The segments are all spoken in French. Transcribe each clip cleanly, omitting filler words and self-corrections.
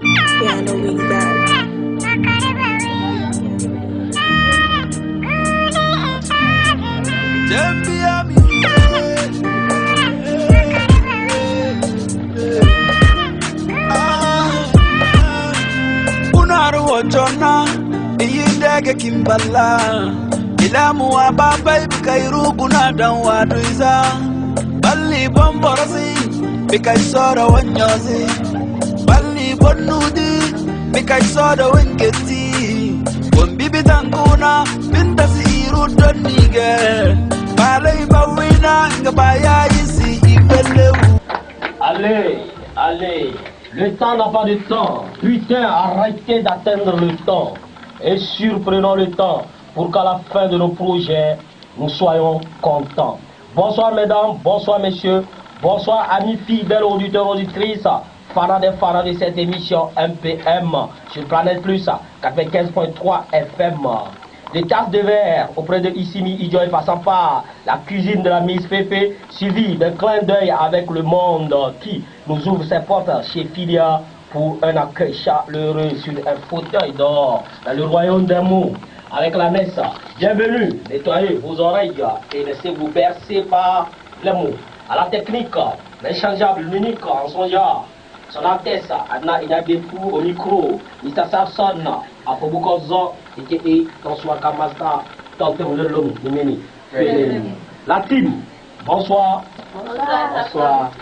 Piano wing band. Jona iyindege kimballa ilamu ababai bikairu guna dan waduiza balli bomborasi bikai soda wanyozi balli bonnudi bikai soda wengeti bombi bitanguna binta siru donige balai bawina ngabaya isi ibelewu. Allez, le temps n'a pas de temps. Putain, arrêtez d'atteindre le temps. Et surprenons le temps pour qu'à la fin de nos projets, nous soyons contents. Bonsoir mesdames, bonsoir messieurs, bonsoir amis fidèles auditeurs, auditrices, fans de cette émission MPM sur Planète Plus 95.3 FM. Des tasses de verre auprès de Issimi Idjoy passant par la cuisine de la Miss Pépé, suivi d'un clin d'œil avec le monde qui nous ouvre ses portes chez Filia pour un accueil chaleureux sur un fauteuil d'or dans le royaume des mots avec la messe. Bienvenue, nettoyez vos oreilles et laissez-vous bercer par les mots. À la technique, l'inchangeable, l'unique en son genre. Son Altesse Adna Inabepou au micro, Mr. Samson, Apobukozo, et Tonsoa Kamasta, Tonton le Long, la team, bonsoir. Bonsoir.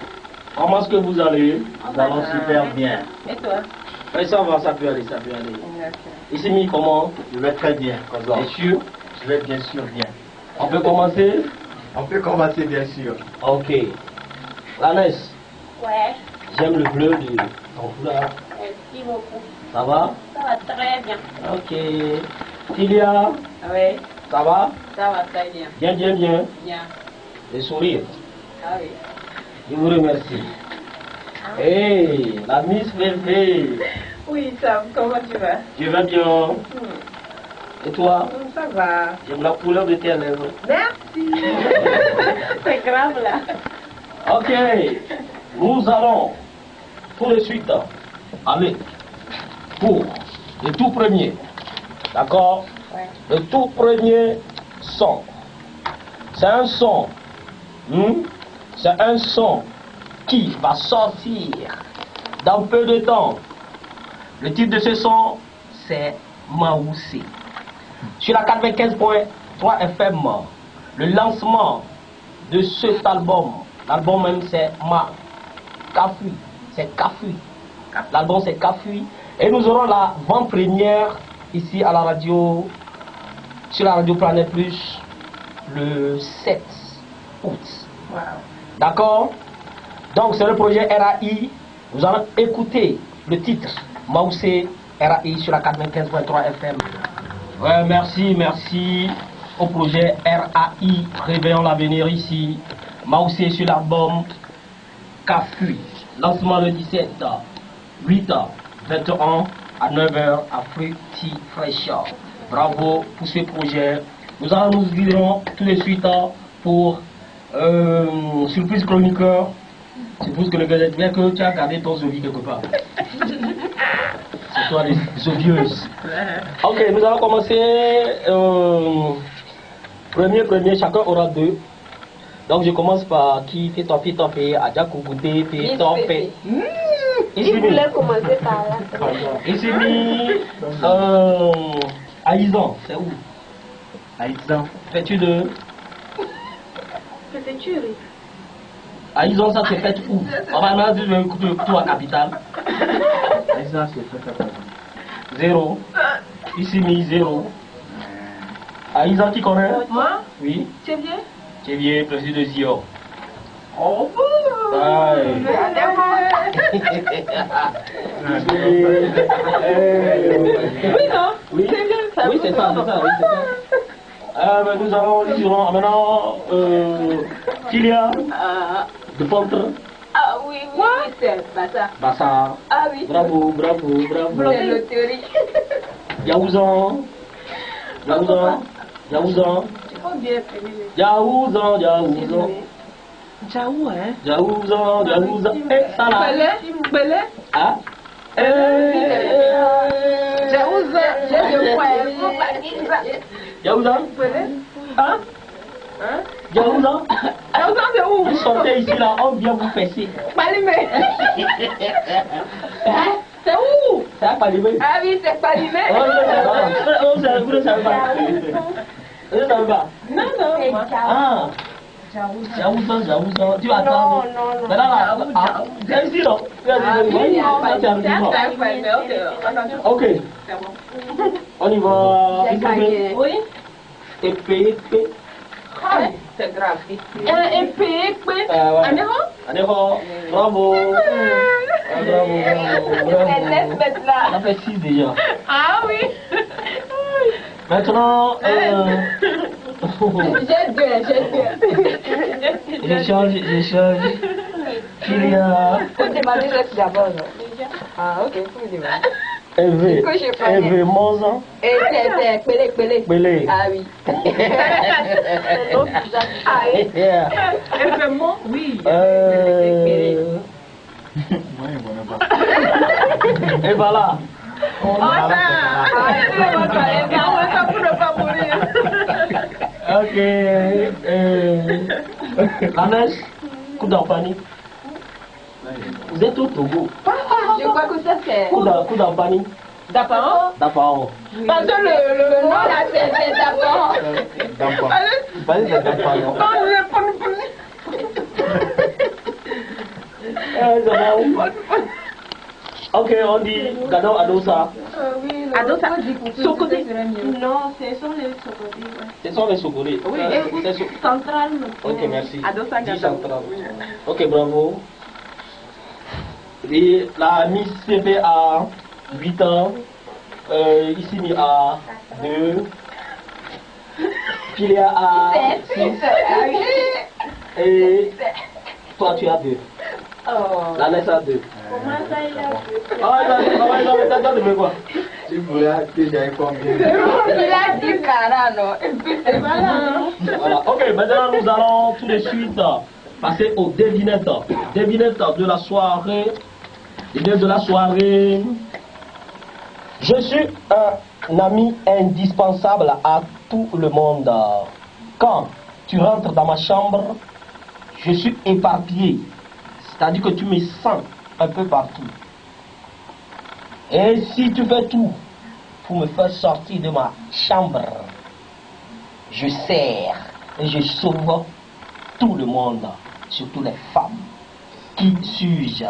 Comment est-ce que vous allez? Nous allons super bien. Et toi? Oui, ça va, ça peut aller. Ici, Mi, comment? Je vais très bien. Bien sûr? Je vais bien sûr bien. On peut commencer? On peut commencer bien sûr. Ok. Lanès? Ouais. J'aime le bleu de ton couleur. Merci beaucoup. Ça va? Ça va très bien. Ok. Filia? Oui. Ça va? Ça va très bien. Bien. Bien. Le sourire. Ah oui. Je vous remercie. Hey, la Miss Févé. Oui, Sam, comment tu vas? Je vais bien. Et toi? Ça va. J'aime la couleur de tes lèvres. Merci. C'est grave là. Ok. Nous allons tout de suite aller pour le tout premier. D'accord? Ouais. Le tout premier son. C'est un son. C'est un son qui va sortir dans peu de temps. Le titre de ce son, c'est Maoussé. Sur la 95.3 FM, le lancement de cet album, l'album même c'est Kafui, c'est Kafui. L'album c'est Kafui. Et nous aurons la avant-première ici à la radio, sur la radio Planète Plus, le 7 août. Wow. D'accord? Donc c'est le projet RAI. Nous allons écouter le titre Maoussé RAI sur la 95.3 FM. Ouais, merci au projet RAI. Réveillons l'avenir ici. Maoussé sur l'album Kafui. Lancement le 17, 8, 21 à 9h à Fruity Fresh. Bravo pour ce projet. Nous allons nous dirons tout de suite pour surprise chroniqueur. Surprise chroniqueur, bien que tu as gardé ton zombie quelque part. C'est toi les zobieuses. Ok, nous allons commencer. Premier, chacun aura deux. Donc je commence par qui fait top, et Adjakou Goudé, fait top. Il voulait commencer par là. Ici, Aïzan, c'est où? Aïzan. Fais-tu de. Préfecture. Aïzan, ça se fait où? On va maintenant dire tout à capitale. Aïzan, c'est fait. 0. Ici, 0. Aïzan, qui connaît? Moi? Oui. Tu es bien? Tu es bien, président de Zio. Oh, Aïe. Oui, non? Oui, C'est bien, oui, c'est ça. Nous allons maintenant Filia de Pontre. Ah oui, c'est Bassa. Bassa. Ah oui. Bravo. C'est le théorie. Yaouzan. Tu peux bien prévenir. Yaouzan. Jaou, hein? Yaouzan. Eh, ça là. Belé? Ah. Eh. Yaouza? Hein? Yaouza? Yaouza, c'est où? Vous sortez ici là, on vient vous fesser. Palimé. C'est où? C'est à Palimé. Ah oui, c'est Palimé. Vous ne savez pas. Vous ne savez pas. Non, non. Ah. Yaouza. Tu vas attendre. Non. Maintenant là, c'est ici non? Ok. On y va. Oui. Épée. C'est grave. Épée. Aného. Bravo. Bravo. On a fait 6 déjà. Ah oui. Maintenant, J'ai deux. je change. Il y a Faut demander l'autre d'abord. Ah, ok, faut me demander. Eve Monza. Et c'est Pélé. Ah oui. Yeah. Oui. Et voilà. Ok. Anas, coup d'empani. Vous êtes au Togo. Je crois que ça c'est. Coup d'empani. D'apparent. D'apparent. Parce que le nom là c'est d'apparent. Ok, on dit Gado Adosa. Oui, Adosa. Sokoté. Non, ce sont les Sokoté. Ce sont les Sokolés. Oui, C'est central. Ok, merci. Adosa Dit Gado. central. Ok, bravo. Et la Miss CP a 8 ans. Ici, il a 2. Philia a 6. Et toi, tu as 2. La Ness a 2. Comment ça, il a T'as de quoi? Tu voulais déjà combien? Il a dit Carano. Voilà. Ok, maintenant nous allons tout de suite passer aux devinettes. Devinettes de la soirée. Devinettes de la soirée. Je suis un ami indispensable à tout le monde. Quand tu rentres dans ma chambre, je suis éparpillé. C'est-à-dire que tu me sens un peu partout. Et si tu fais tout pour me faire sortir de ma chambre, je sers et je sauve tout le monde, surtout les femmes. Qui suis-je?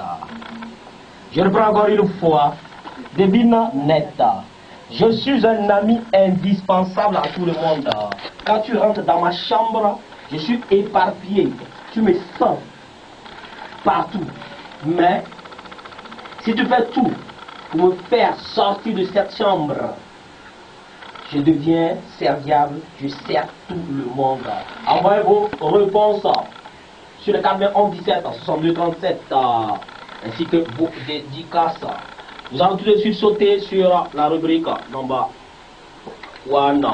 Je reprends encore une fois. Devine net. Je suis un ami indispensable à tout le monde. Quand tu rentres dans ma chambre, je suis éparpillé. Tu me sens partout. Mais si tu fais tout pour me faire sortir de cette chambre, je deviens serviable, je sers tout le monde. Envoyez vos réponses sur le 41 17 62 37 ainsi que vos dédicaces. Nous allons tout de suite sauter sur la rubrique d'en bas. One,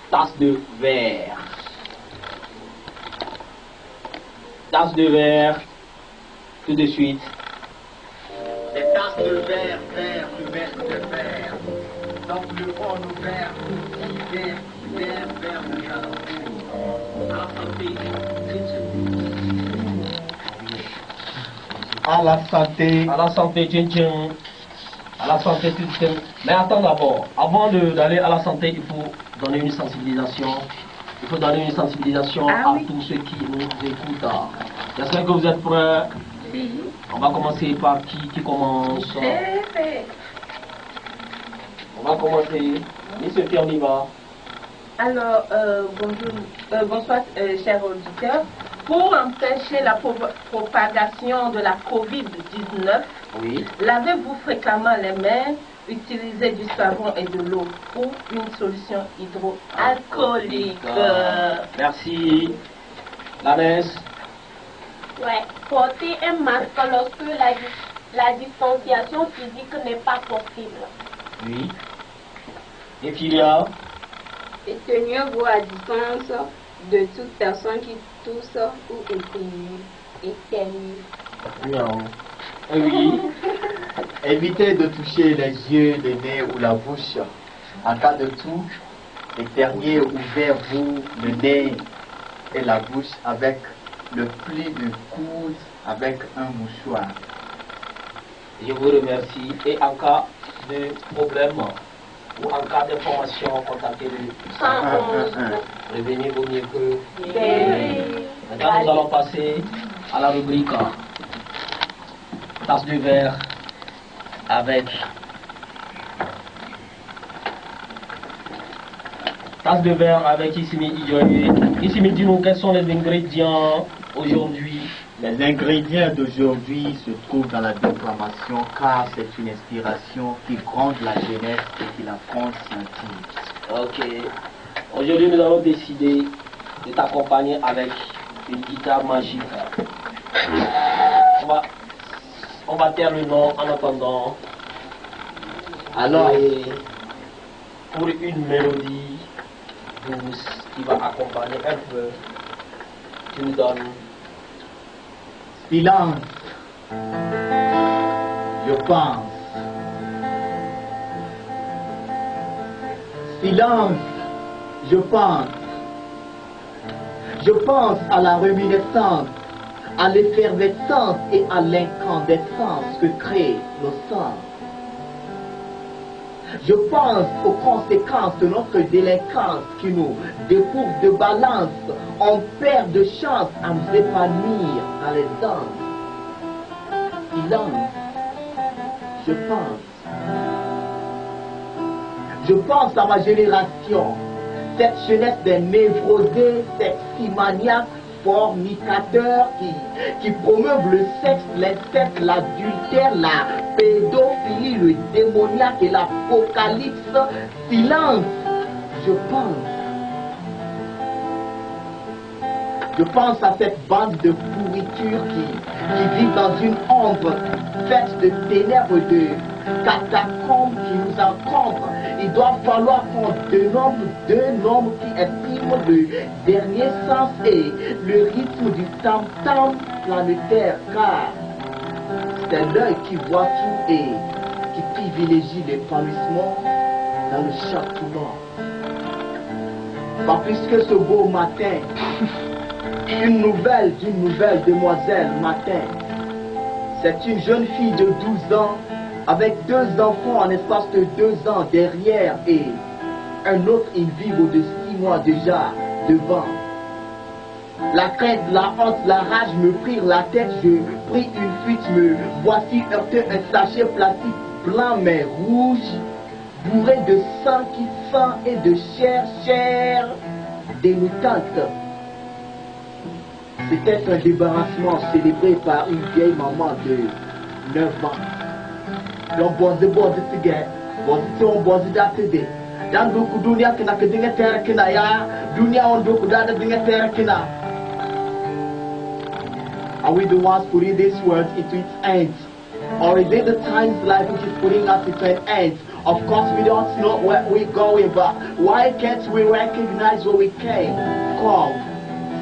tasse de verre. Tasse de verre, tout de suite. Des tasses de verre, de verre. Donc le fond de verre, verre de À la santé. À la santé, tching tching. À la santé, tout tching. Mais attends d'abord, avant d'aller à la santé, il faut donner une sensibilisation. Il faut donner une sensibilisation à tous ceux qui nous écoutent. J'espère que vous êtes prêts. On va commencer par qui commence. On va commencer. Monsieur Pierre, on y va. Alors, bonsoir, chers auditeurs. Pour empêcher la propagation de la COVID-19, Oui. lavez-vous fréquemment les mains, utilisez du savon et de l'eau ou une solution hydroalcoolique. Merci. Lanès. Ouais, porter un masque lorsque la distanciation physique n'est pas possible. Oui. Et Philia. Et tenir-vous à distance de toute personne qui tousse ou éternue. Non. Oui. Évitez de toucher les yeux, le nez ou la bouche. En cas de toux, les terriers ouverts vous le nez et la bouche avec le pli du coude avec un mouchoir. Je vous remercie. Et en cas de problème ou en cas d'information, contactez le 111. Revenez vaut mieux que. Maintenant, nous allons passer à la rubrique tasse de verre avec. Tasse de verre avec Issimi Idjoye. Issimi, dis-nous quels sont les ingrédients aujourd'hui. Les ingrédients d'aujourd'hui se trouvent dans la déclamation car c'est une inspiration qui gronde la jeunesse et qui la conscientise. Ok. Aujourd'hui, nous allons décider de t'accompagner avec une guitare magique. On va taire le nom en attendant. Alors, Et pour une mélodie douce qui va accompagner un peu, tu nous donnes. silence. Je pense. Silence. Je pense. Je pense à la réminiscence, à l'effervescence et à l'incandescence que crée nos sens. Je pense aux conséquences de notre délinquance qui nous dépourvent de balance. On perd de chance à nous épanouir dans les danses. Silence. Je pense. Je pense à ma génération. Cette jeunesse des névrosés, seximaniaques, fornicateurs qui promeuvent le sexe, l'inceste, l'adultère, la pédophilie, le démoniaque et l'apocalypse. Silence, je pense. Je pense à cette bande de pourriture qui vit dans une ombre faite de ténèbres, de catacombes qui nous encombrent. Il doit falloir qu'on dénombre deux nombres qui estiment le dernier sens et le rythme du tam-tam planétaire, car c'est l'œil qui voit tout et qui privilégie l'épanouissement dans le châtiment. Pas plus que ce beau matin, une nouvelle d'une nouvelle demoiselle matin. C'est une jeune fille de 12 ans avec deux enfants en espace de 2 ans derrière et un autre in vivo de 6 mois déjà devant. La crainte, la honte, la rage me prirent la tête, je pris une fuite, me voici heurté un sachet plastique blanc mais rouge, bourré de sang qui sent et de chair dégoûtante. C'était un débarrassement célébré par une vieille maman de 9 ans. Donc bonzi tige, bonzi ton bonzi datide. Dan doku dunia kena kedinga tera kena ya, dunia on doku dada dinga tera kena. Are we the ones putting this world into its end? Or is it the times life which is putting us into an end? Of course we don't know where we're going, but why can't we recognize where we came from?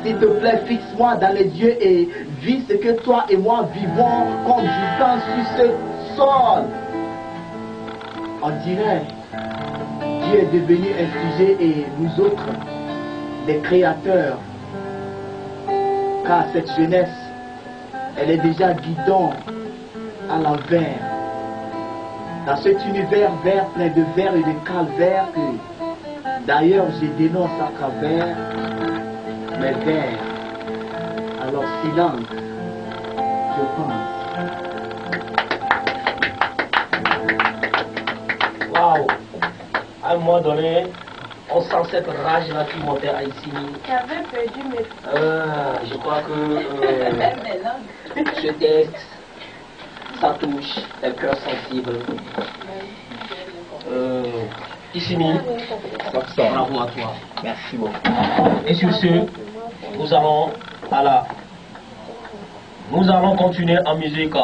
S'il te plaît, fixe-moi dans les yeux et vis ce que toi et moi vivons comme gitans sur ce sol. On dirait, Dieu est devenu un sujet et nous autres, les créateurs. Car cette jeunesse, elle est déjà guidon à l'envers. Dans cet univers vert plein de verre et de calvaire que d'ailleurs je dénonce à travers mes vers. Alors silence, je pense. Waouh! À un moment donné, on sent cette rage-là qui montait à Issimi. J'avais perdu mes... Je crois que ce texte, ça touche les cœurs sensibles. Issimi, bravo à toi. Merci beaucoup. Et sur ce, nous allons continuer en musique.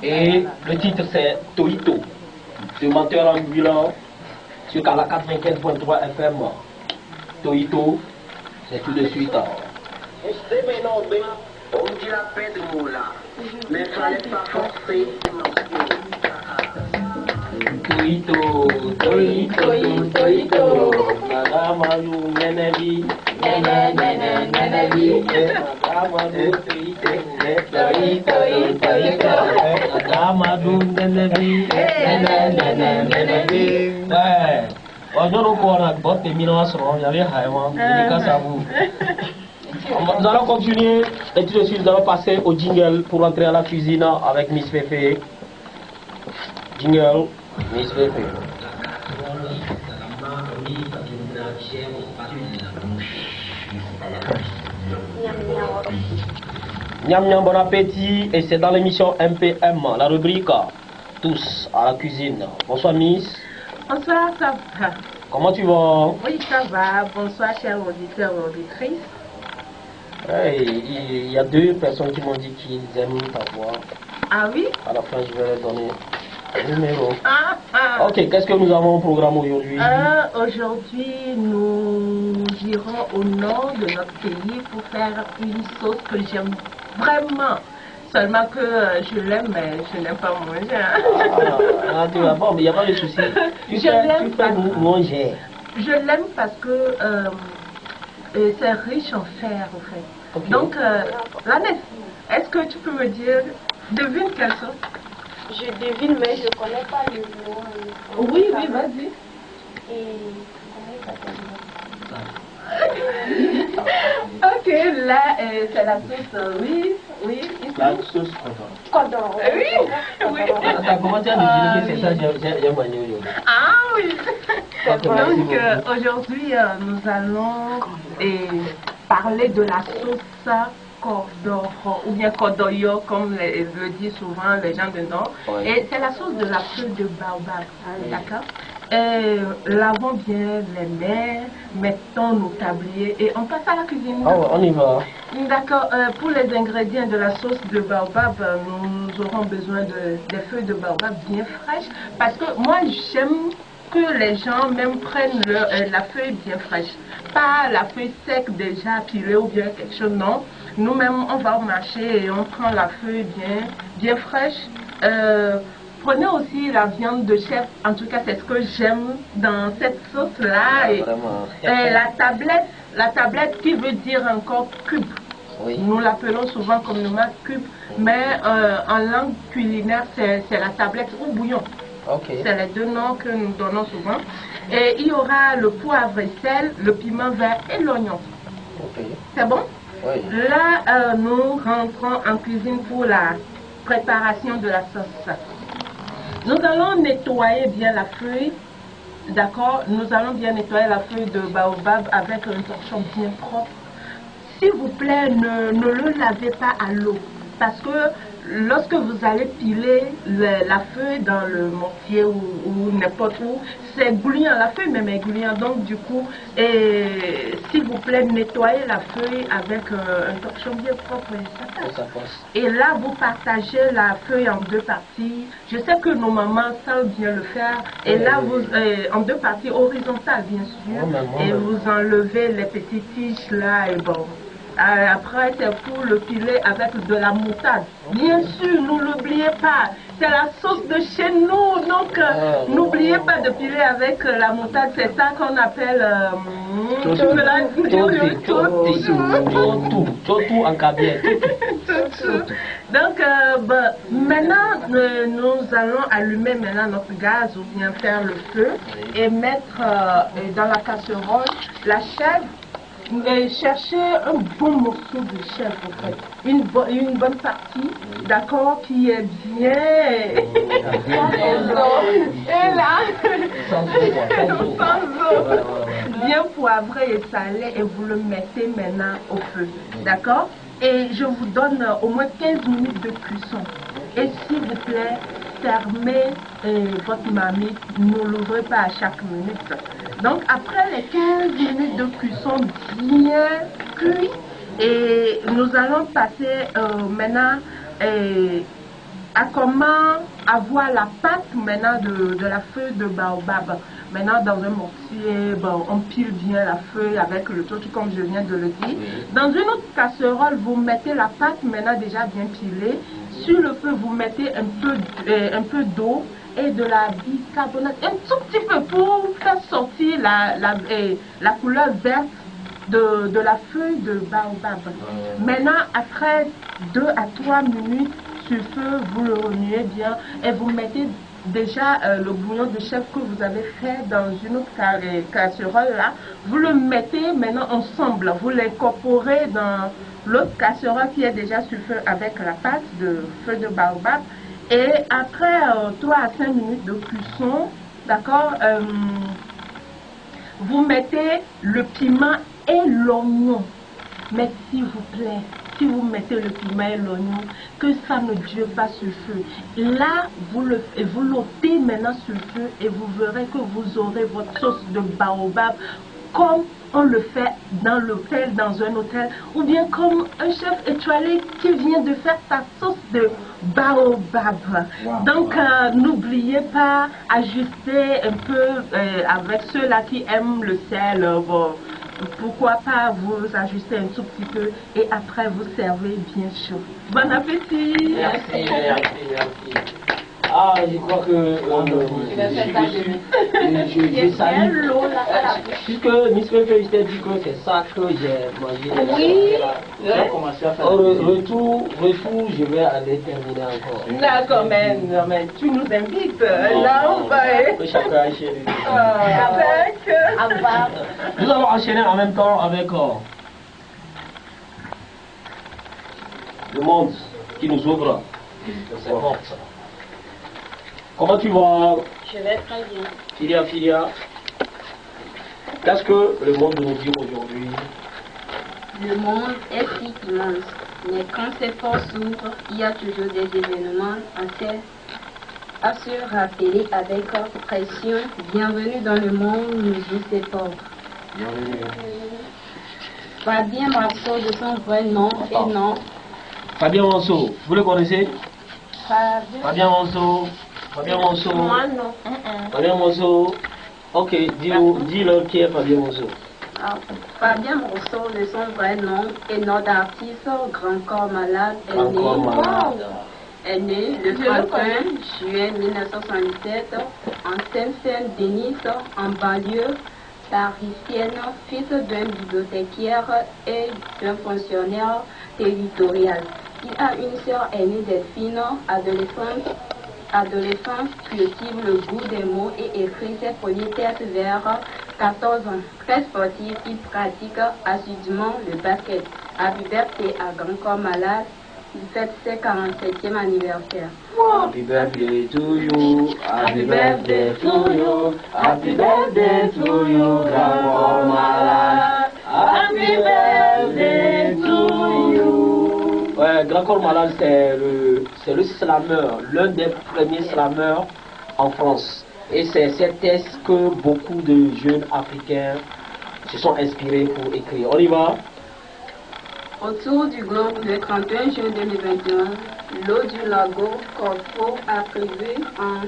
Et le titre c'est Toito, ce menteur ambulant sur la 95.3 FM. Toito, c'est tout de suite. On dit la paix de Moula, mais fallait pas forcer. Toito, Toito, Toito, Madame Ayou, Nenebi, Nenebi, Madame Ayou, Toito, Toito, Madame Ayou, Nenebi, Nenebi. Ouais. Bonjour, on a botte et mince, on y avait Haïwan, Nous allons continuer et tout de suite nous allons passer au jingle pour entrer à la cuisine avec Miss Fefe. Jingle, Miss Fefe. Miam miam, bon appétit, et c'est dans l'émission MPM, la rubrique Tous à la cuisine. Bonsoir Miss. Bonsoir, ça va? Comment tu vas? Oui, ça va. Bonsoir, chers auditeurs et auditrices. Il y a deux personnes qui m'ont dit qu'ils aiment ta voix. Ah oui? À la fin, je vais leur donner un numéro. Ok, qu'est-ce que nous avons au programme aujourd'hui? Aujourd'hui, nous irons au nord de notre pays pour faire une sauce que j'aime vraiment. Seulement que je l'aime, mais je n'aime pas manger. Tu vas bon, mais il n'y a pas de souci. Tu fais manger. Je l'aime parce que c'est riche en fer, en fait. Okay. Donc, Lanès, est-ce que tu peux me dire, devine quelle sauce? Je devine, mais je ne connais pas le nom. Oui, oui, vas-y. Et comment il s'appelle? Ok, là, c'est la sauce, oui. La sauce cordon. Oui, oui. Comment tu as deviné que c'est ça, j'ai mangé aujourd'hui? Ah oui. Donc, aujourd'hui, nous allons parler de la sauce cordoro, ou bien cordoyo, comme le disent souvent les gens de Nord. Oui. Et c'est la sauce de la feuille de baobab, d'accord? Lavons bien les mains, mettons nos tabliers et on passe à la cuisine. Oh, on y va. D'accord. Pour les ingrédients de la sauce de baobab, nous aurons besoin des feuilles de baobab bien fraîches, parce que moi j'aime que les gens même prennent la feuille bien fraîche, pas la feuille sec déjà pilée ou bien quelque chose, non. Nous-mêmes on va au marché et on prend la feuille bien fraîche. Prenez aussi la viande de chèvre, en tout cas c'est ce que j'aime dans cette sauce là. Et la tablette qui veut dire encore cube. Oui. Nous l'appelons souvent communément cube, mais en langue culinaire c'est la tablette ou bouillon. Okay. C'est les deux noms que nous donnons souvent. Et il y aura le poivre et sel, le piment vert et l'oignon. Okay. C'est bon? Oui. Là, nous rentrons en cuisine pour la préparation de la sauce. Nous allons nettoyer bien la feuille, d'accord? Nous allons bien nettoyer la feuille de baobab avec un torchon bien propre. S'il vous plaît, ne le lavez pas à l'eau, parce que lorsque vous allez piler la feuille dans le mortier ou n'importe où, c'est gluant, la feuille même est gluant. Donc du coup, s'il vous plaît, nettoyez la feuille avec un torchon bien propre et ça passe. Et là, vous partagez la feuille en deux parties. Je sais que nos mamans savent bien le faire. Et là, vous en deux parties horizontales, bien sûr. Et vous enlevez les petites tiges là et bon. Après, c'est pour le filer avec de la moutarde. Bien sûr, ne l'oubliez pas. C'est la sauce de chez nous. Donc, n'oubliez pas de piler avec la moutarde. C'est ça qu'on appelle... Totu en kabien. Donc, maintenant, nous allons allumer maintenant notre gaz ou bien faire le feu et mettre dans la casserole la chèvre. Cherchez un bon morceau de chèvre, en fait. Une bonne partie, d'accord, qui est bien. Et là, sans eau. Bien poivré et salé, et vous le mettez maintenant au feu, d'accord? Et je vous donne au moins 15 minutes de cuisson. Et s'il vous plaît, fermez votre marmite, ne l'ouvrez pas à chaque minute. Donc après les 15 minutes de cuisson bien cuit, et nous allons passer maintenant à comment avoir la pâte maintenant de la feuille de baobab. Maintenant dans un mortier, bon, on pile bien la feuille avec le torchon comme je viens de le dire. Dans une autre casserole, vous mettez la pâte maintenant déjà bien pilée. Sur le feu, vous mettez un peu d'eau et de la bicarbonate, un tout petit peu pour faire sortir la couleur verte de la feuille de baobab. Maintenant, après 2 à 3 minutes sur feu, vous le remuez bien et vous mettez déjà le bouillon de chèvre que vous avez fait dans une autre casserole là. Vous le mettez maintenant ensemble, vous l'incorporez dans l'autre casserole qui est déjà sur feu avec la pâte de feuille de baobab. Et après 3 à 5 minutes de cuisson, d'accord, vous mettez le piment et l'oignon. Mais s'il vous plaît, si vous mettez le piment et l'oignon, que ça ne dure pas sur le feu. Là, vous l'ôtez maintenant sur le feu et vous verrez que vous aurez votre sauce de baobab comme on le fait dans l'hôtel, dans un hôtel, ou bien comme un chef étoilé qui vient de faire sa sauce de baobab. Donc, n'oubliez pas, ajuster un peu avec ceux-là qui aiment le sel. Pourquoi pas vous ajuster un tout petit peu et après vous servez bien chaud. Bon appétit! Merci, merci, merci. Ah, je crois que je salue. Puisque Miss Félicité dit que c'est ça que j'ai mangé. Oui. Au retour, je vais aller terminer encore. D'accord, mais tu nous invites. Là, on va. Chacun chérie. Nous allons enchaîner en même temps avec le monde qui nous ouvre ses portes. Comment tu vas? Je vais très bien. Filia, qu'est-ce que le monde nous dit aujourd'hui? Le monde est si immense, mais quand ces portes s'ouvrent, il y a toujours des événements à se rappeler avec pression. Bienvenue dans le monde nous ouvre ses portes. Bienvenue. Fabien Marceau de son vrai nom et nom. Fabien Monceau, vous le connaissez? Fabien Monceau. Moi non. Fabien Monceau. Ok, dis-le qui est Fabien Monceau. Fabien Marceau de son vrai nom et nom d'artiste Grand Corps Malade est né le 31 juin 1977 en Seine-Saint-Denis en banlieue parisienne, fils d'un bibliothécaire et d'un fonctionnaire territorial. Il a une sœur aînée Delphine, adolescente cultive le goût des mots et écrit ses premiers textes vers 14 ans. Très sportif, il pratique assidûment le basket. Happy birthday à Grand Corps Malade. Il fête ses 47e anniversaire. Happy birthday to you, happy birthday to you, happy birthday to you, Grand Corps Malade. Happy birthday to you. Ouais, Grand Corps Malade, c'est le slameur, l'un des premiers slameurs en France. Et c'est cette thèse que beaucoup de jeunes africains se sont inspirés pour écrire. On y va? Autour du globe, le 31 juin 2021, l'eau du lago Corfo a prévu en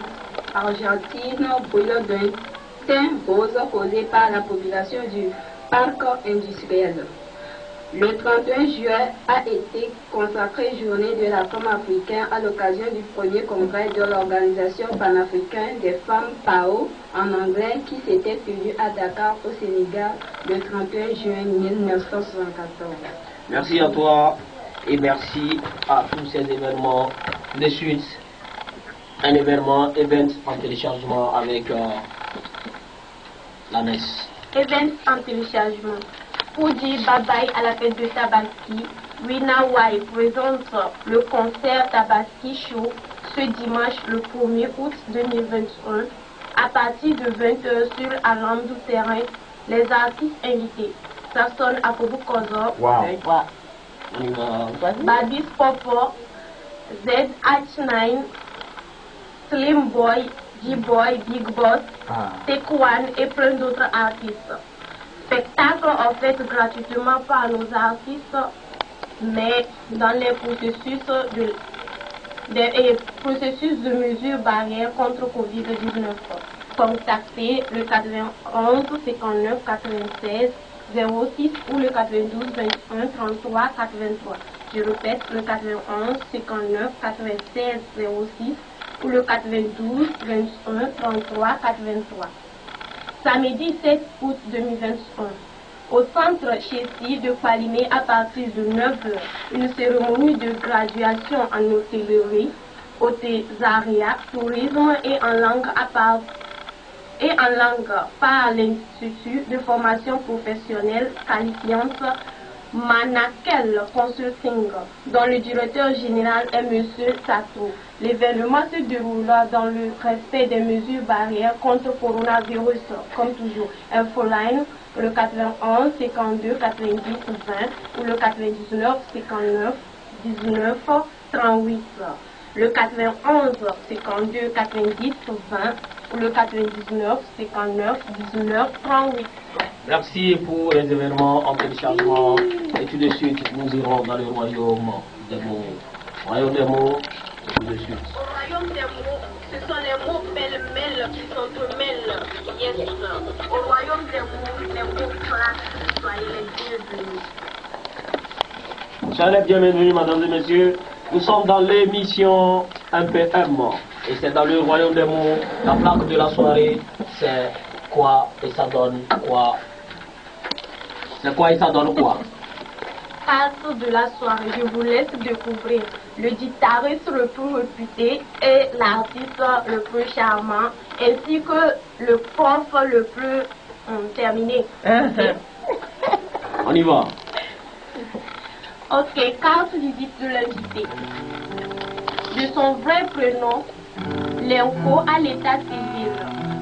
Argentine brûle d'un teint rose causé par la population du parc industriel. Le 31 juin a été consacré journée de la femme africaine à l'occasion du premier congrès de l'Organisation panafricaine des femmes PAO en anglais qui s'était tenu à Dakar au Sénégal le 31 juin 1974. Merci à toi et merci à tous ces événements. De suite, un event en téléchargement avec la NES. Event en téléchargement. Pour dire bye bye à la fête de Tabaski, Rina White présente le concert Tabaski Show ce dimanche le 1er août 2021 à partir de 20h sur Alamdou Terrain. Les artistes invités. Ça sonne à Kobukozo, Babis Popo, ZH9, Slim Boy, G-Boy, Big Boss, Tekwan et plein d'autres artistes. Spectacle offert gratuitement par nos artistes, mais dans les processus de mesures barrières contre Covid-19. Contactez le 91 59 96 06 ou le 92 21 33 83. Je répète, le 91 59 96 06 ou le 92 21 33 83. Samedi 7 août 2021. Au centre Chessi de Palimé à partir de 9h, une cérémonie de graduation en hôtellerie, hôtellerie, tourisme et en langue par l'Institut de formation professionnelle qualifiante Manakel Consulting, dont le directeur général est M. Sato. L'événement se déroula dans le respect des mesures barrières contre coronavirus, comme toujours. Infoline, le 91 52 90 20 ou le 99 59 19 38. Le 91 52 90 20 ou le 99 59 19 38. Merci pour les événements en téléchargement. Et tout de suite, nous irons dans le royaume des mots. Royaume des mots, tout de suite. Au royaume des mots, ce sont les mots pêle-mêle qui s'entremêlent. Yes. Au royaume des mots, les mots classent. Soyez les bienvenus. Soyez les bienvenus, mesdames et messieurs. Nous sommes dans l'émission MPM. Et c'est dans le royaume des mots. La plaque de la soirée, c'est quoi et ça donne quoi? C'est quoi et ça donne quoi? Carte de la soirée, je vous laisse découvrir le guitariste le plus réputé et l'artiste le plus charmant, ainsi que le prof le plus terminé. On y va. Ok, carte visite de l'invité. De son vrai prénom, Lenko à l'état civil,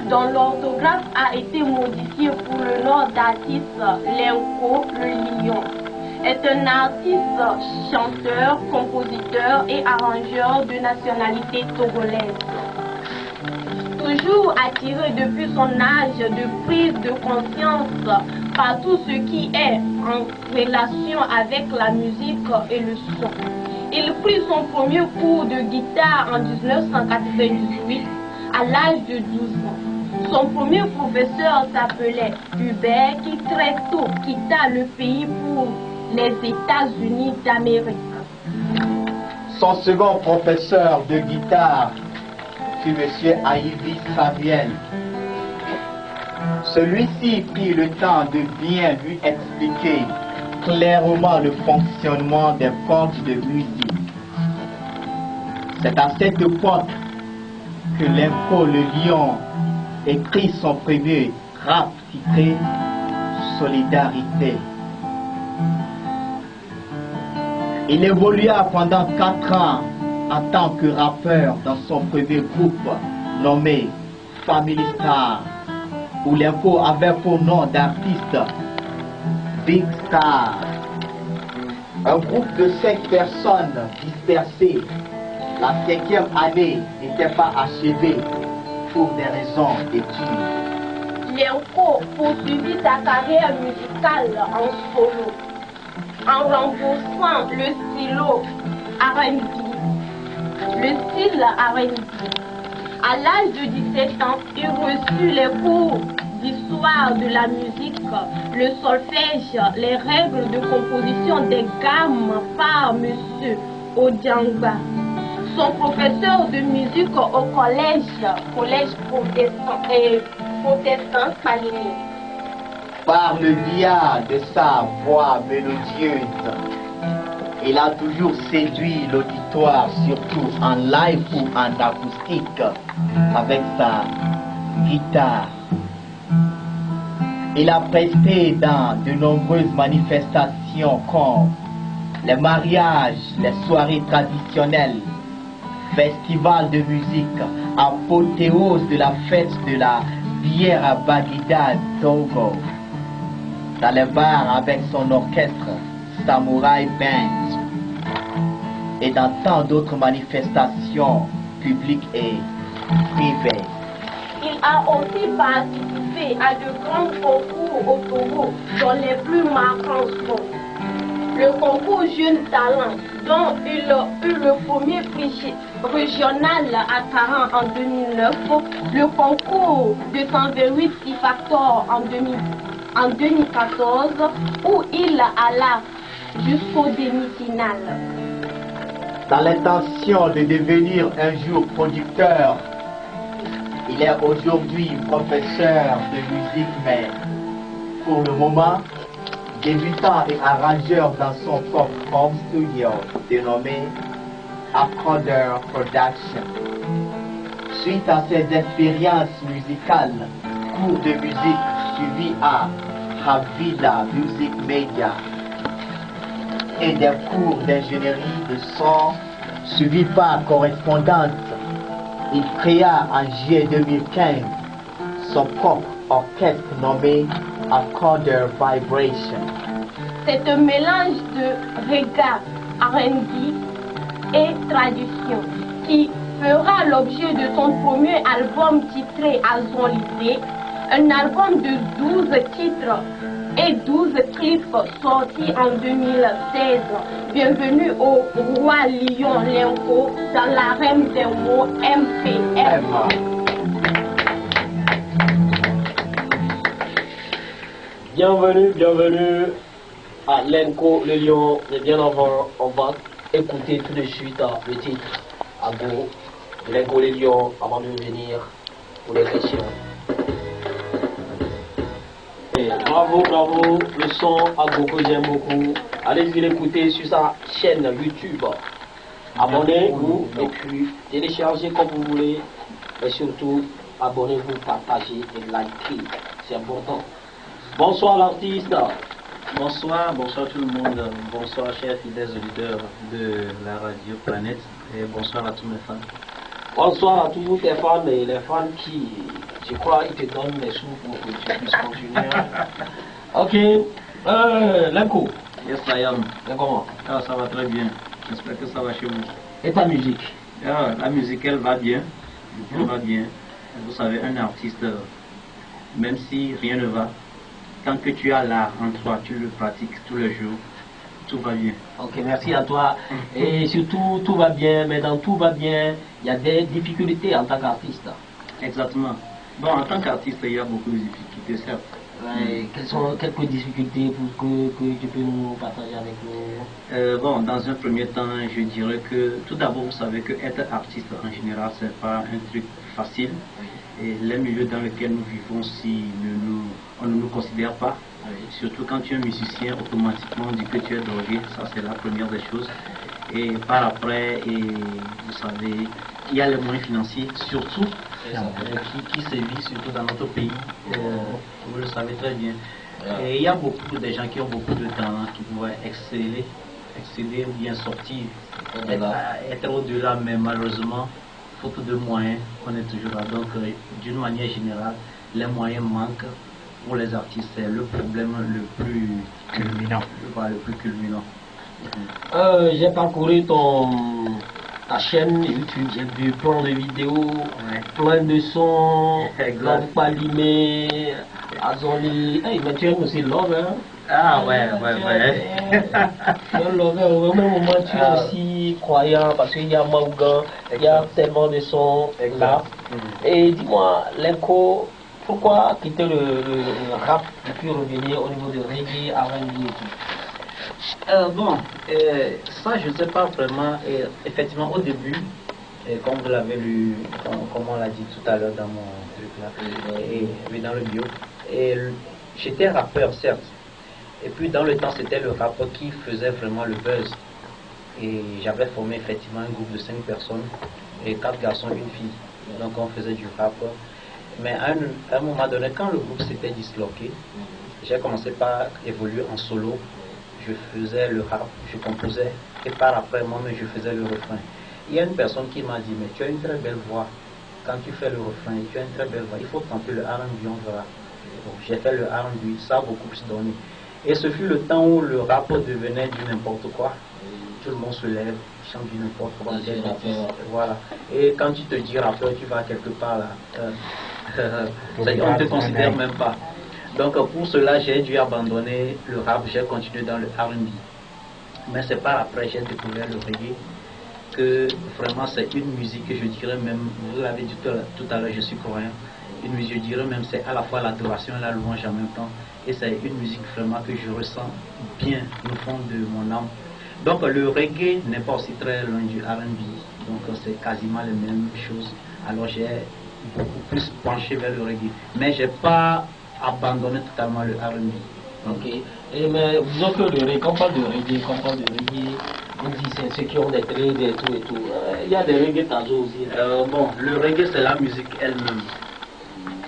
dont l'orthographe a été modifiée pour le nom d'artiste Lenko le Lion, est un artiste, chanteur, compositeur et arrangeur de nationalité togolaise. Toujours attiré depuis son âge de prise de conscience par tout ce qui est en relation avec la musique et le son. Il prit son premier cours de guitare en 1998 à l'âge de 12 ans. Son premier professeur s'appelait Hubert qui très tôt quitta le pays pour les États-Unis d'Amérique. Son second professeur de guitare fut M. Aïvi Samuel. Celui-ci prit le temps de bien lui expliquer clairement le fonctionnement des cordes de musique. C'est à cette époque que Lenko le Lion écrit son premier rap titré Solidarité. Il évolua pendant 4 ans en tant que rappeur dans son premier groupe nommé Family Star, où Lenko avait pour nom d'artiste Big Star. Un groupe de 5 personnes dispersées. La 5e année n'était pas achevée pour des raisons d'études. Lenko poursuivit sa carrière musicale en solo, en renforçant le stylo R&B. Le style R&B. À l'âge de 17 ans, il reçut les cours d'histoire de la musique, le solfège, les règles de composition des gammes par M. Odiangba. Son professeur de musique au collège protestant Palimé. Par le biais de sa voix mélodieuse, il a toujours séduit l'auditoire, surtout en live ou en acoustique, avec sa guitare. Il a presté dans de nombreuses manifestations comme les mariages, les soirées traditionnelles, festivals de musique, apothéose de la fête de la bière à Bagdad, Togo, dans les bars avec son orchestre Samurai Band et dans tant d'autres manifestations publiques et privées. Il a aussi participé à de grands concours au Togo, dont les plus marquants sont le concours Jeunes Talents, dont il eut le premier prix régional à Caran en 2009, le concours 228 Factor en 2014, où il alla jusqu'au demi-finale. dans l'intention de devenir un jour producteur. Il est aujourd'hui professeur de musique, mais pour le moment, débutant et arrangeur dans son propre home studio dénommé Accorder Production. Suite à ses expériences musicales, cours de musique suivis à Havila Music Media et des cours d'ingénierie de son suivis par correspondance, il créa en juillet 2015 son propre orchestre nommé Accorder Vibration. C'est un mélange de reggae, R&B et tradition qui fera l'objet de son premier album titré Azolité, un album de 12 titres et 12 clips sortis en 2016. Bienvenue au Roi Lion Lenko dans l'arène des mots MPM. Bienvenue à Lenko le Lion. Mais bien avant, on va écouter tout de suite le titre Ago, Lenko le Lion, avant de venir pour les questions. Et bravo, le son Ago que j'aime beaucoup. Allez-y l'écouter sur sa chaîne YouTube. Abonnez-vous et puis téléchargez comme vous voulez. Et surtout, abonnez-vous, partagez et likez. C'est important. Bonsoir l'artiste. Bonsoir tout le monde. Bonsoir chers fidèles auditeurs de la radio Planète et bonsoir à tous mes fans. Bonsoir à tous tes fans et les fans qui, je crois, ils te donnent les sous pour que tu puisses continuer. Ok, Lenko. Yes, I am. Comment? Ah, ça va très bien. J'espère que ça va chez vous. Et ta musique? Ah, la musique, elle va bien. Elle va bien. Vous savez, un artiste, même si rien ne va, tant que tu as l'art en toi, tu le pratiques tous les jours, tout va bien. Ok, merci à toi. Et surtout, tout va bien, mais dans tout va bien, il y a des difficultés en tant qu'artiste. Exactement. Bon, en tant qu'artiste, il y a beaucoup de difficultés, certes. Quelles sont quelques difficultés pour que tu peux nous partager avec nous? Bon, dans un premier temps, je dirais que tout d'abord, vous savez que être artiste en général, c'est pas un truc facile. Et les milieux dans lesquels nous vivons, si on ne nous considère pas, surtout quand tu es musicien, automatiquement on dit que tu es drogué, ça c'est la première des choses. Et par après, vous savez, il y a les moyens financiers, surtout, qui sévit surtout dans notre pays, vous le savez très bien. Et il y a beaucoup de gens qui ont beaucoup de talent, qui pourraient exceller ou bien sortir, être au-delà, mais malheureusement, faute de moyens, on est toujours là. Donc, d'une manière générale, les moyens manquent pour les artistes. C'est le problème le plus culminant. J'ai parcouru ta chaîne YouTube, j'ai vu plein de vidéos, plein de sons, Palimé, Azoli. Hey, mais tu aimes aussi Love, hein? Ah ouais. Tu es Love, au même moment tu es aussi croyant parce qu'il y a Maougan, il y a tellement de sons là. Et dis-moi, Lenko, pourquoi quitter le rap et puis revenir au niveau de reggae, R&B et tout? Bon, ça je ne sais pas vraiment. Effectivement, au début, comme vous l'avez lu, comme on l'a dit tout à l'heure dans mon truc là, et dans le bio, j'étais rappeur certes. Et puis dans le temps, c'était le rap qui faisait vraiment le buzz. Et j'avais formé effectivement un groupe de 5 personnes, et 4 garçons, une fille. Donc on faisait du rap. Mais à un moment donné, quand le groupe s'était disloqué, j'ai commencé par évoluer en solo. Je faisais le rap, je composais, et par après moi-même je faisais le refrain. Il y a une personne qui m'a dit, mais tu as une très belle voix. Quand tu fais le refrain, tu as une très belle voix. Il faut tenter le R&B, on verra. Donc j'ai fait le R&B, ça a beaucoup plus donné. Et ce fut le temps où le rap devenait du n'importe quoi. Tout le monde se lève, chante du n'importe quoi. Voilà. Et quand tu te dis rappeur, tu vas quelque part là. On ne te considère même pas. Donc pour cela, j'ai dû abandonner le rap, j'ai continué dans le R&B. Mais c'est par après, j'ai découvert le reggae, que vraiment c'est une musique que je dirais même, vous l'avez dit tout à l'heure, je suis croyant, une musique, je dirais même, c'est à la fois l'adoration et la louange en même temps. Et c'est une musique vraiment que je ressens bien au fond de mon âme. Donc le reggae n'est pas aussi très loin du R&B, donc c'est quasiment les mêmes choses. Alors j'ai beaucoup plus penché vers le reggae, mais j'ai pas abandonné totalement le R&B. Ok. Mais disons que le reggae, quand on parle de reggae, on dit c'est ceux qui ont des dreads et tout et tout. Il y a des reggae tazo aussi. Bon, le reggae c'est la musique elle-même.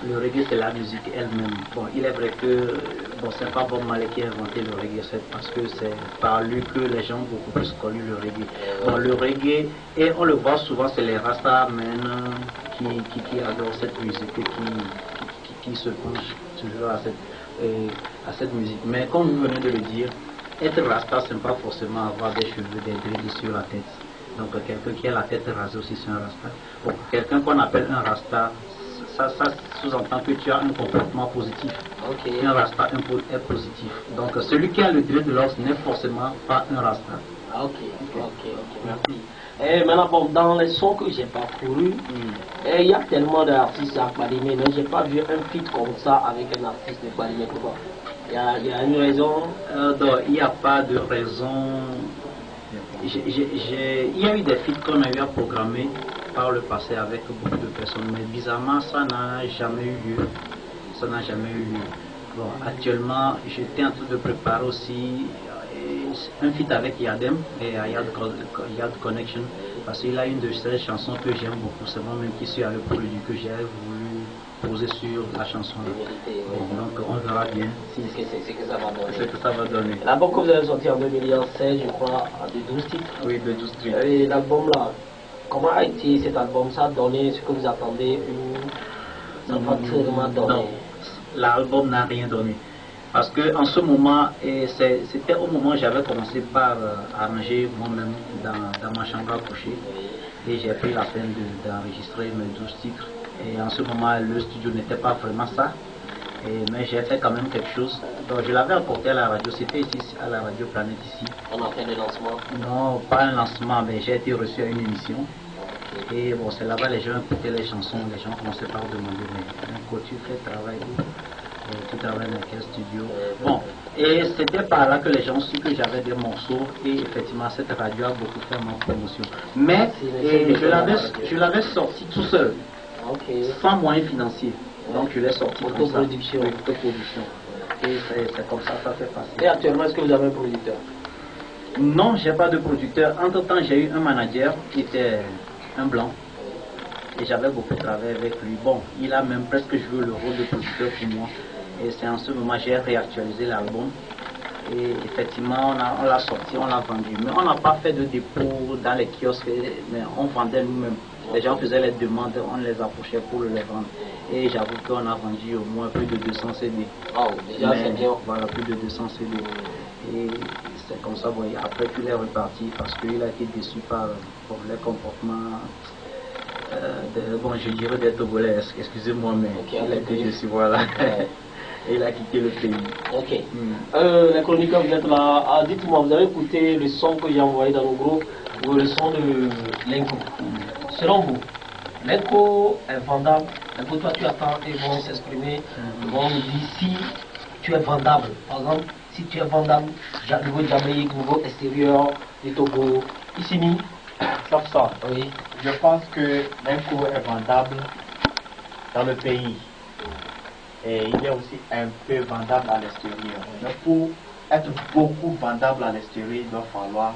Le reggae c'est la musique elle-même. Bon, il est vrai que bon, c'est pas Bob Marley qui a inventé le reggae, c'est parce que c'est par lui que les gens ont beaucoup plus connu le reggae. Bon, le reggae, et on le voit souvent, c'est les Rastamen qui adorent cette musique, qui se penchent toujours à cette musique. Mais comme vous venez de le dire, être Rasta, c'est pas forcément avoir des cheveux, des dreads sur la tête. Donc quelqu'un qui a la tête rasée aussi, c'est un Rasta. Bon, quelqu'un qu'on appelle un Rasta, ça sous-entend que tu as un comportement positif. Okay. Un Rasta est positif. Donc celui qui a le dreadlocks n'est forcément pas un Rasta. Ok, merci. Et maintenant, bon, dans les sons que j'ai parcourus, il y a tellement d'artistes à Kpalimé, mais j'ai pas vu un feat comme ça avec un artiste de Kpalimé. Pourquoi? Il y a une raison? Non, il n'y a pas de raison. Il y a eu des feats qu'on a eu à programmer par le passé avec beaucoup de personnes, mais bizarrement ça n'a jamais eu lieu. Ça n'a jamais eu lieu. Bon, actuellement, j'étais en train de préparer aussi un feat avec Yadem et Yad Connection, parce qu'il a une de ces chansons que j'aime beaucoup. C'est moi-même qui suis allé produire, que j'ai voulu poser sur la chanson. Bon, donc on verra bien ce que ça va donner. Ce que ça va donner. L'album que vous avez sorti en 2016, je crois, de 12 titres. Oui, de 12 titres. Et l'album là, comment a été cet album? Ça a donné ce que vous attendez ou ça va vraiment donner? Non, l'album n'a rien donné. Parce que en ce moment, c'était au moment où j'avais commencé par arranger moi-même dans ma chambre à coucher. Et j'ai pris la peine d'enregistrer mes 12 titres. Et en ce moment, le studio n'était pas vraiment ça. Mais j'ai fait quand même quelque chose. Donc je l'avais apporté à la radio, c'était ici, à la radio Planète ici. On a fait le lancement? Non, pas un lancement, mais j'ai été reçu à une émission. Et bon, c'est là-bas les gens écoutaient les chansons, les gens commençaient par demander, mais quoi tu fais travail où? Tu travailles dans quel studio? Bon, et c'était par là que les gens ont su que j'avais des morceaux, et effectivement cette radio a beaucoup fait ma promotion. Mais je l'avais sorti tout seul, sans moyens financiers. Donc je l'ai sorti comme ça. Autoproduction. Et c'est comme ça que ça fait passer. Et actuellement, est-ce que vous avez un producteur? Non, j'ai pas de producteur. Entre-temps, j'ai eu un manager qui était un blanc. Et j'avais beaucoup travaillé avec lui. Bon, il a même presque joué le rôle de producteur pour moi. Et c'est en ce moment que j'ai réactualisé l'album. Et effectivement, on l'a sorti, on l'a vendu. Mais on n'a pas fait de dépôt dans les kiosques, mais on vendait nous-mêmes. Les gens faisaient les demandes, on les approchait pour les vendre. Et j'avoue qu'on a vendu au moins plus de 200 CD. Oh, déjà c'est bien. Voilà, plus de 200 CD. Et c'est comme ça, bon, après il est reparti parce qu'il a été déçu par les comportements. Bon, je dirais des Togolais, excusez-moi, mais il a été déçu, voilà. Et il a quitté le pays. Ok. Les chroniqueurs, vous êtes là. Ah, dites-moi, vous avez écouté le son que j'ai envoyé dans nos groupes, ou le son de Lenko. Selon vous, Lenko est vendable? Lenko, toi tu attends et vont s'exprimer, ils vont nous dire si tu es vendable. Par exemple, si tu es vendable, niveau Jamaïque, niveau extérieur, du Togo, ici, Ça. oui. Je pense que Lenko est vendable dans le pays. Et il est aussi un peu vendable à l'extérieur. Mais pour être beaucoup vendable à l'extérieur, il doit falloir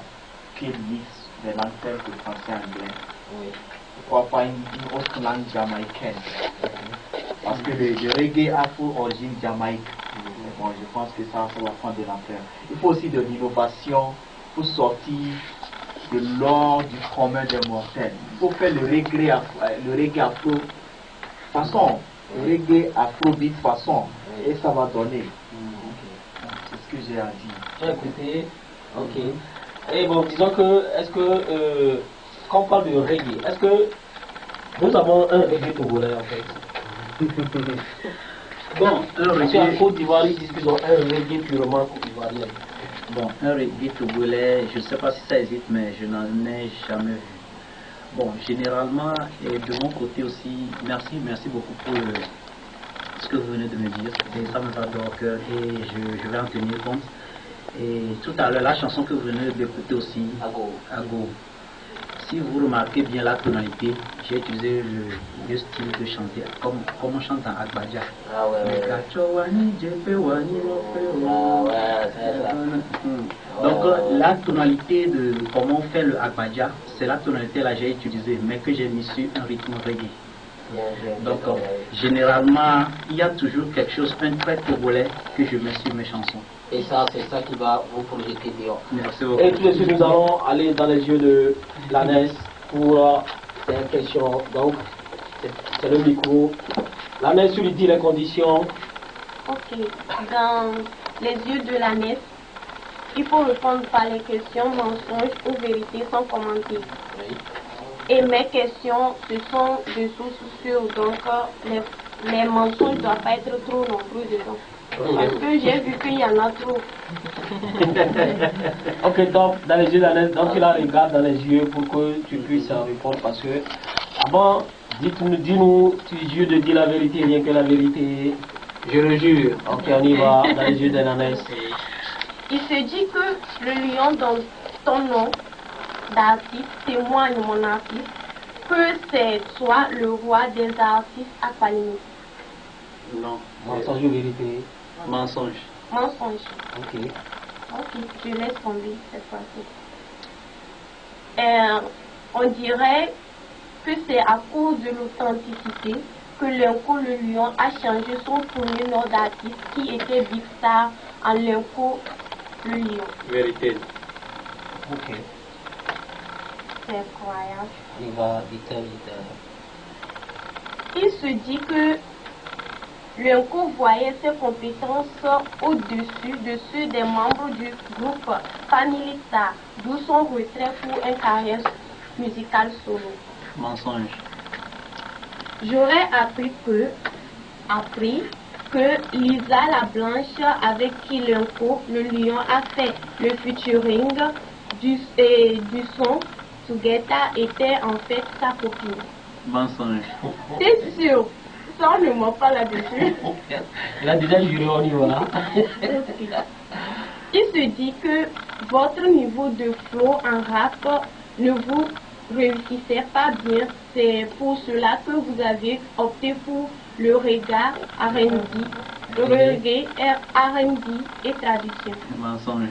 qu'il mixe des langues telles que français et anglais. Oui. Pourquoi pas une autre langue jamaïcaine? Parce que le reggae afro origine Jamaïque. Bon, je pense que ça va prendre de l'ampleur. Il faut aussi de l'innovation pour sortir de l'ordre du commun des mortels. Il faut faire le reggae afro façon. Le reggae afrobeat façon. Et ça va donner. C'est ce que j'ai à dire. Tu as écouté? Ok. Et bon, disons que, est-ce que, quand on parle de reggae, est-ce que nous avons un reggae togolais en fait? Bon, un Parce qu'en reggae. Côte d'Ivoire, ils disent qu'ils ont un reggae purement côte d'ivoirien. Bon, un reggae togolais, je ne sais pas si ça existe, mais je n'en ai jamais vu. Bon, généralement, et de mon côté aussi, merci beaucoup pour ce que vous venez de me dire. Et ça me va au cœur et je vais en tenir compte. Et tout à l'heure, la chanson que vous venez d'écouter aussi, Ago. Si vous remarquez bien la tonalité, j'ai utilisé le style de chanter comme on chante en Agbadja. Ah ouais. Donc la tonalité de comment on fait le Agbadja, c'est la tonalité là j'ai utilisée, mais que j'ai mis sur un rythme reggae. Donc généralement, il y a toujours quelque chose, un trait togolais que je mets sur mes chansons. Et ça, c'est ça qui va vous projeter dehors. Merci beaucoup. Et tout de suite, nous allons aller dans les yeux de l'ANES pour ces questions. Donc, c'est le micro. L'ANES lui dit les conditions. Ok. Dans les yeux de la NES, il faut répondre par les questions mensonges ou vérités sans commenter. Oui. Et mes questions, ce sont de sources sûres, donc les mensonges ne doivent pas être trop nombreux dedans. Parce que j'ai vu qu'il y en a trop. Ok, donc, dans les yeux de l'ANES, donc tu la regardes dans les yeux pour que tu puisses répondre. Parce que, avant, dis-nous, tu jures de dire la vérité, rien que la vérité. Je le jure. Ok, on y va, dans les yeux de l'ANES. Il se dit que le lion dans ton nom d'artiste témoigne mon artiste, que c'est toi le roi des artistes à Paligny. Non. Mensonge ou vérité? Mensonge. Mensonge. Ok. Ok, je laisse tomber cette fois-ci. On dirait que c'est à cause de l'authenticité que Lenko le lion a changé son premier nom d'artiste qui était Big Star en Lenko le lion. Vérité. Ok. C'est incroyable. On y va, vite. Il se dit que Lenko voyait ses compétences au-dessus de ceux des membres du groupe Family Star, d'où son retrait pour une carrière musicale solo. Mensonge. J'aurais appris que Lisa la Blanche, avec qui Lenko le lion a fait le featuring du son Sugeta, était en fait sa copine. Mensonge. C'est sûr, ça on ne ment pas là-dessus. Il a déjà juré, on y va. Il se dit que votre niveau de flow en rap ne vous réussissait pas bien. C'est pour cela que vous avez opté pour le reggae R&B, reggae, R&B et tradition. Mensonge.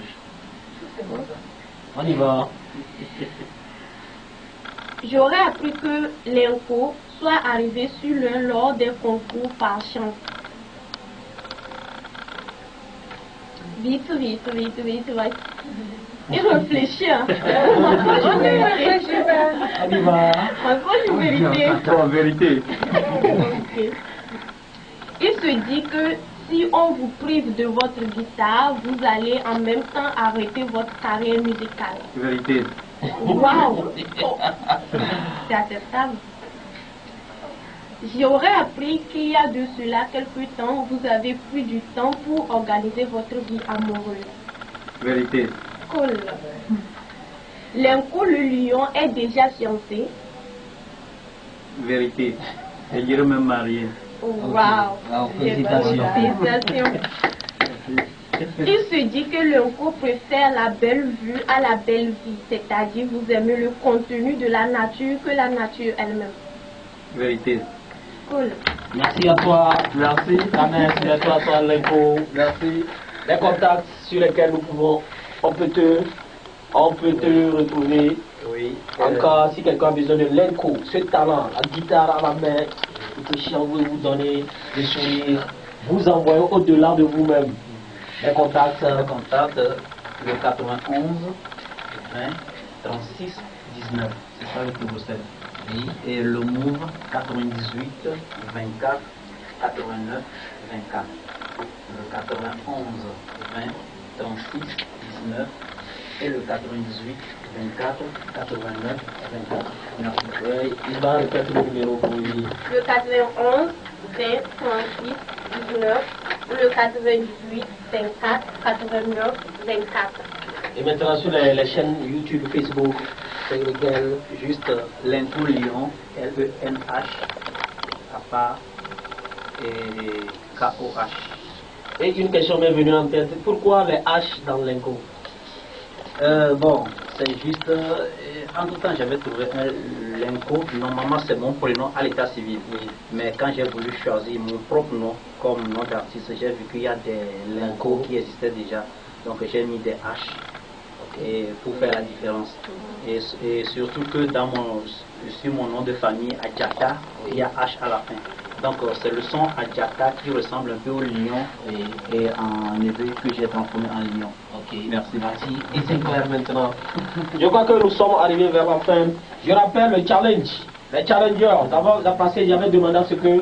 On y va. J'aurais appris que Lenko soit arrivé sur l'un lors des concours par chance. Vite. Il réfléchit. Hein. On y va. Encore une vérité. En vérité. Ok. Il se dit que si on vous prive de votre guitare, vous allez en même temps arrêter votre carrière musicale. Vérité. Waouh! C'est acceptable. J'aurais appris qu'il y a de cela quelques temps, vous avez pris du temps pour organiser votre vie amoureuse. Vérité. Cool. Lenko le lion est déjà fiancé. Vérité. Et il est même marié. Waouh! Wow, félicitations. Félicitations. Il se dit que Lenko préfère la belle vue à la belle vie, c'est-à-dire vous aimez le contenu de la nature que la nature elle-même. Vérité. Cool. Merci à toi. Merci. Merci à toi, Lenko. Merci. Les contacts sur lesquels nous pouvons, on peut te retrouver. Oui. En cas, si quelqu'un a besoin de Lenko, ce talent, la guitare à la main, il peut chanter, vous donner des sourires, vous envoyer au-delà de vous-même. Les contacts. Le contact, le 91 20 36 19. C'est ça le Bruxelles. Oui. Et le Move 98 24 89 24. Le 91 20 36 19 et le 98 24 89 24. Merci. Oui, il va répéter le numéro pour lui. Le 91 20 36 19. Le 98 24 89 24. Et maintenant sur les chaînes YouTube, Facebook, c'est lequel? Juste Lenko Lion, LENH, à part et KOH. Et une question m'est venue en tête. Pourquoi les H dans l'inco? Bon, c'est juste, en tout temps j'avais trouvé un Lenko, normalement c'est mon prénom à l'état civil, oui. Mais quand j'ai voulu choisir mon propre nom comme nom d'artiste, j'ai vu qu'il y a des Lenko qui existaient déjà, donc j'ai mis des H et pour faire la différence. Et surtout que sur mon nom de famille, Adjata, il y a H à la fin. Donc c'est le son Adjata qui ressemble un peu au lion et en hébreu que j'ai transformé en lion. Ok, merci. Et c'est clair maintenant. Je crois que nous sommes arrivés vers la fin. Je rappelle le challenge. Les challengers, d'abord, la passée, j'avais demandé à ce que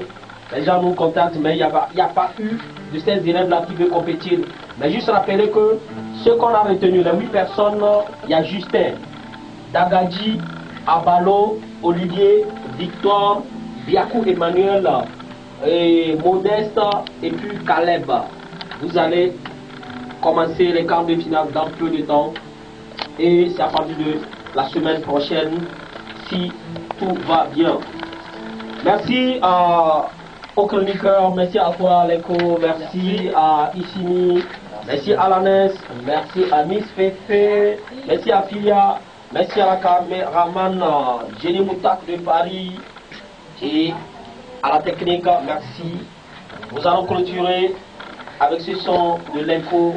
les gens nous contactent, mais il n'y a pas eu de ces élèves-là qui veulent compétir. Mais juste rappeler que ceux qu'on a retenus, les 8 personnes, il y a Justin, Dagadji, Abalo, Olivier, Victor, Biakou Emmanuel, et Modeste et puis Caleb. Vous allez commencer les quarts de finale dans peu de temps et c'est à partir de la semaine prochaine si tout va bien. Merci aux chroniqueurs, merci à toi Leko, merci à Issimi, merci à Lanès, merci à Miss Fefe, merci à Filia, merci à la caméraman Jenny Moutak de Paris et à la technique, merci. Nous allons clôturer avec ce son de l'écho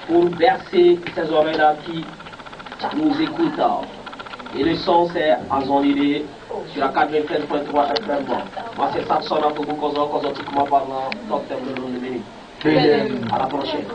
pour bercer ces oreilles-là qui nous écoutent. Et le son c'est Azonide sur la 4.3 FM. Moi c'est Samson à Togo Kozo, Kozotiquement parlant, top terme de l'Union. À la prochaine.